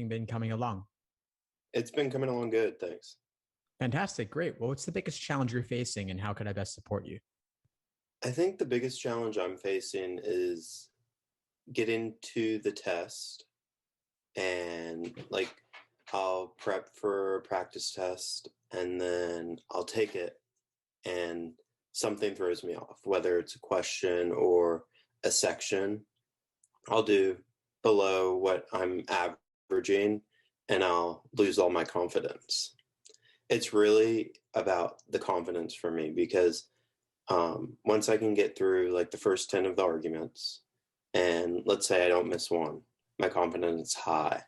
reading been coming along? It's been coming along good, thanks. Fantastic. Great. Well, what's the biggest challenge you're facing and how could I best support you? I think the biggest challenge I'm facing is getting to the test and I'll prep for a practice test and then I'll take it and something throws me off, whether it's a question or a section. I'll do below what I'm averaging and I'll lose all my confidence. It's really about the confidence for me because once I can get through like the first 10 of the arguments, and let's say I don't miss one, my confidence is high.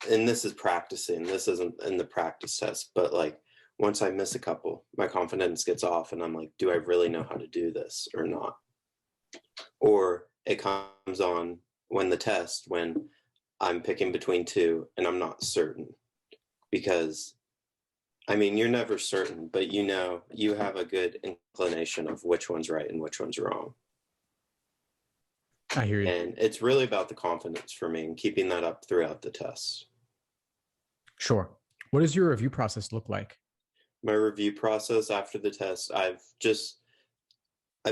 And this is practicing, this isn't in the practice test, but like once I miss a couple, my confidence gets off and I'm like, do I really know how to do this or not? Or it comes on when I'm picking between two and I'm not certain. Because, I mean, you're never certain, but you have a good inclination of which one's right and which one's wrong. I hear you. And it's really about the confidence for me and keeping that up throughout the test. Sure. What does your review process look like? My review process after the test, I've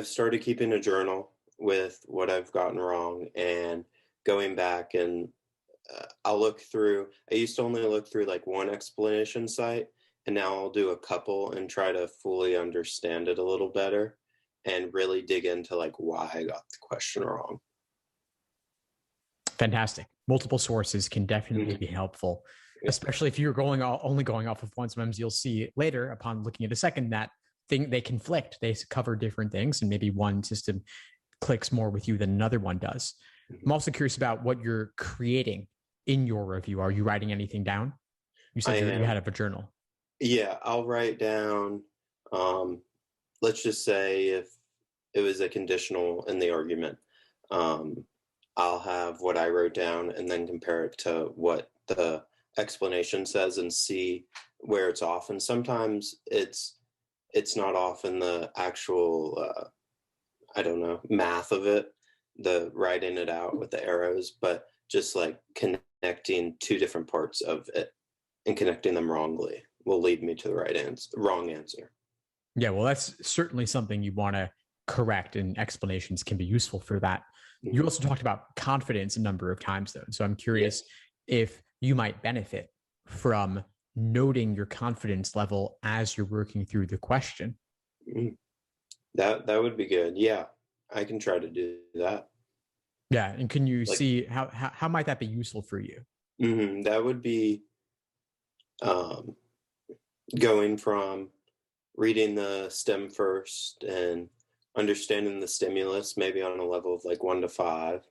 started keeping a journal with what I've gotten wrong and going back and I'll look through. I used to only look through like one explanation site, and now I'll do a couple and try to fully understand it a little better and really dig into like why I got the question wrong. Fantastic. Multiple sources can definitely be helpful, especially if you're only going off of one. Sometimes you'll see later upon looking at a second that they conflict. They cover different things, and maybe one system clicks more with you than another one does. I'm also curious about what you're creating in your review. Are you writing anything down? You said you had a journal. Yeah, I'll write down, let's just say if it was a conditional in the argument, I'll have what I wrote down and then compare it to what the explanation says and see where it's off. And sometimes it's not off in the actual, math of it, the writing it out with the arrows, but just like connecting two different parts of it and connecting them wrongly will lead me to the wrong answer. Yeah, well, that's certainly something you want to correct, and explanations can be useful for that. You also talked about confidence a number of times, though. So I'm curious if you might benefit from noting your confidence level as you're working through the question. That would be good. Yeah, I can try to do that. Yeah, and can you see how might that be useful for you? That would be going from reading the stem first and understanding the stimulus, maybe on a level of like 1 to 5,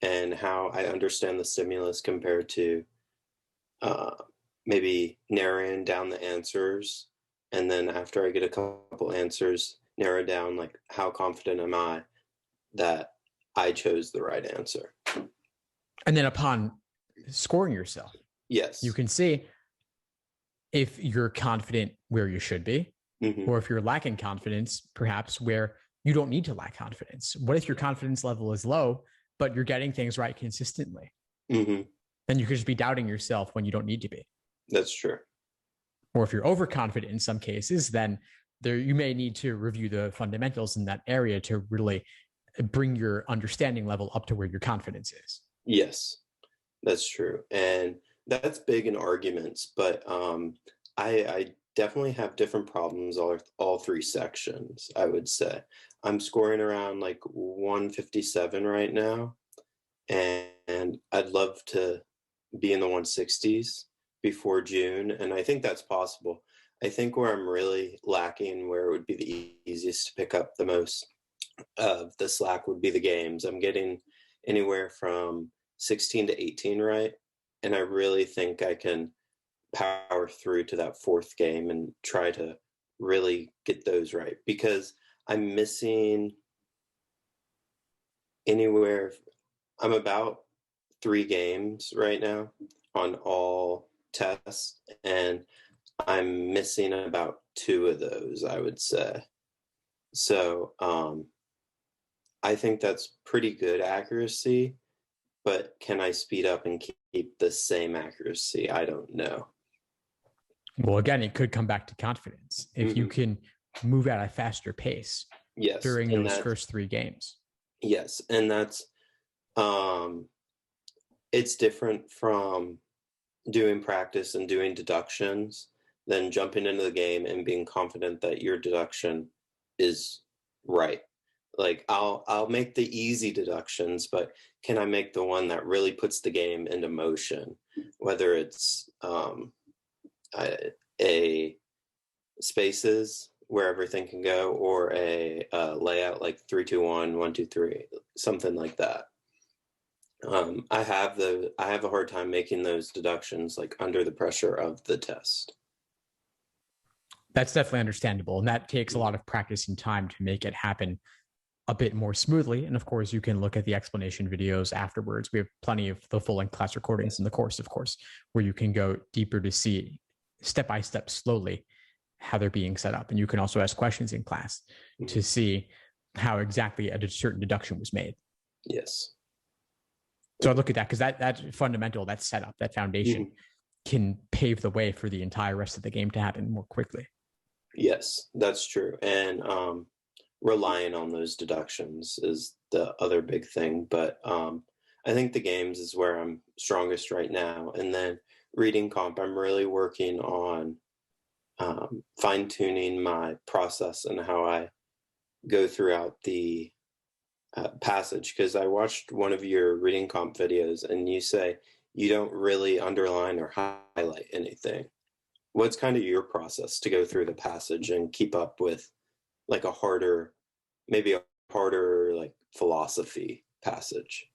and how I understand the stimulus compared to maybe narrowing down the answers. And then after I get a couple answers, narrow down like how confident am I that I chose the right answer. And then upon scoring yourself, yes, you can see if you're confident where you should be, or if you're lacking confidence, perhaps where you don't need to lack confidence. What if your confidence level is low, but you're getting things right consistently? Then you could just be doubting yourself when you don't need to be. That's true. Or if you're overconfident in some cases, then you may need to review the fundamentals in that area to really bring your understanding level up to where your confidence is. Yes, that's true. And that's big in arguments, but I definitely have different problems all three sections, I would say. I'm scoring around like 157 right now, and I'd love to be in the 160s before June, and I think that's possible. I think where I'm really lacking, where it would be the easiest to pick up the most of the slack would be the games. I'm getting anywhere from 16 to 18 right, and I really think I can power through to that fourth game and try to really get those right, because I'm missing I'm about 3 games right now on all tests, and I'm missing about 2 of those, I would say. So I think that's pretty good accuracy, but can I speed up and keep the same accuracy? I don't know. Well, again, it could come back to confidence. If you can move at a faster pace during those first 3 games. Yes, and that's it's different from doing practice and doing deductions than jumping into the game and being confident that your deduction is right. Like I'll make the easy deductions, but can I make the one that really puts the game into motion? Whether it's a spaces where everything can go, or a layout like 3, 2, 1, 1, 2, 3, something like that. I have a hard time making those deductions like under the pressure of the test. That's definitely understandable, and that takes a lot of practice and time to make it happen a bit more smoothly. And of course, you can look at the explanation videos afterwards. We have plenty of the full-length class recordings in the course, of course, where you can go deeper to see step by step, slowly, how they're being set up. And you can also ask questions in class to see how exactly a certain deduction was made. Yes. So I look at that because that fundamental, that setup, that foundation can pave the way for the entire rest of the game to happen more quickly. Yes, that's true. And relying on those deductions is the other big thing. But I think the games is where I'm strongest right now. And then reading comp, I'm really working on fine-tuning my process and how I go throughout the passage, because I watched one of your reading comp videos and you say you don't really underline or highlight anything. What's kind of your process to go through the passage and keep up with like a harder like philosophy passage?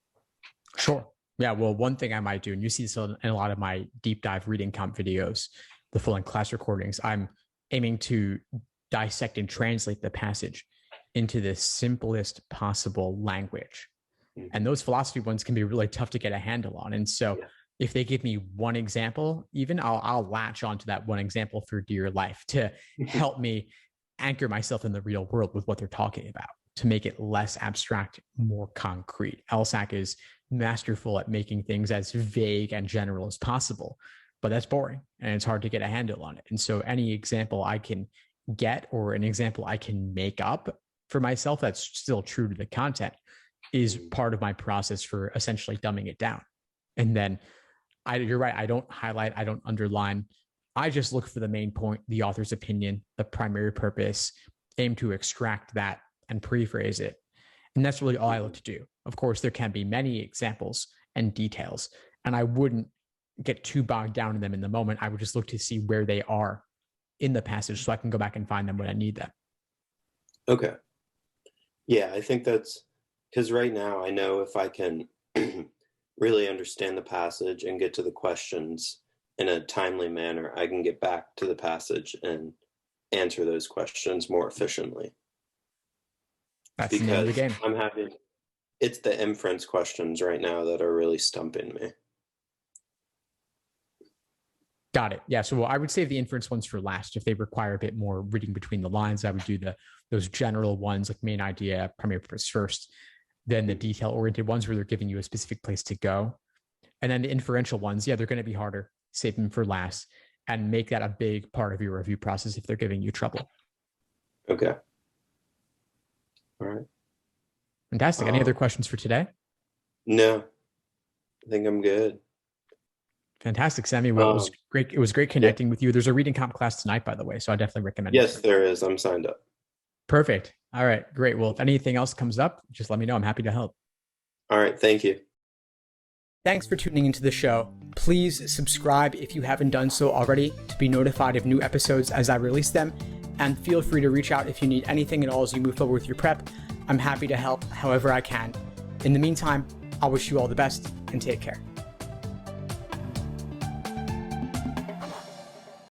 Sure. Yeah. Well, one thing I might do, and you see this in a lot of my deep dive reading comp videos, the full-length class recordings, I'm aiming to dissect and translate the passage into the simplest possible language. And those philosophy ones can be really tough to get a handle on. And so if they give me one example, even I'll latch onto that one example for dear life to help me anchor myself in the real world with what they're talking about, to make it less abstract, more concrete. LSAC is masterful at making things as vague and general as possible, but that's boring and it's hard to get a handle on it. And so any example I can get, or an example I can make up for myself that's still true to the content, is part of my process for essentially dumbing it down. And then you're right, I don't highlight, I don't underline. I just look for the main point, the author's opinion, the primary purpose, aim to extract that and pre-phrase it. And that's really all I look to do. Of course, there can be many examples and details, and I wouldn't get too bogged down in them in the moment. I would just look to see where they are in the passage so I can go back and find them when I need them. Okay. Yeah, I think that's because right now I know if I can really understand the passage and get to the questions in a timely manner, I can get back to the passage and answer those questions more efficiently. That's because the name of the game. It's the inference questions right now that are really stumping me. Got it. Yeah. So I would save the inference ones for last. If they require a bit more reading between the lines, I would do those general ones like main idea, primary purpose first, then the detail oriented ones where they're giving you a specific place to go. And then the inferential ones, yeah, they're going to be harder. Save them for last and make that a big part of your review process if they're giving you trouble. Okay. All right. Fantastic. Any other questions for today? No, I think I'm good. Fantastic, Sammy. Well, it was great. It was great connecting with you. There's a reading comp class tonight, by the way, so I definitely recommend it. Yes, there is. I'm signed up. Perfect. All right, great. Well, if anything else comes up, just let me know. I'm happy to help. All right. Thank you. Thanks for tuning into the show. Please subscribe if you haven't done so already to be notified of new episodes as I release them. And feel free to reach out if you need anything at all as you move forward with your prep. I'm happy to help however I can. In the meantime, I'll wish you all the best and take care.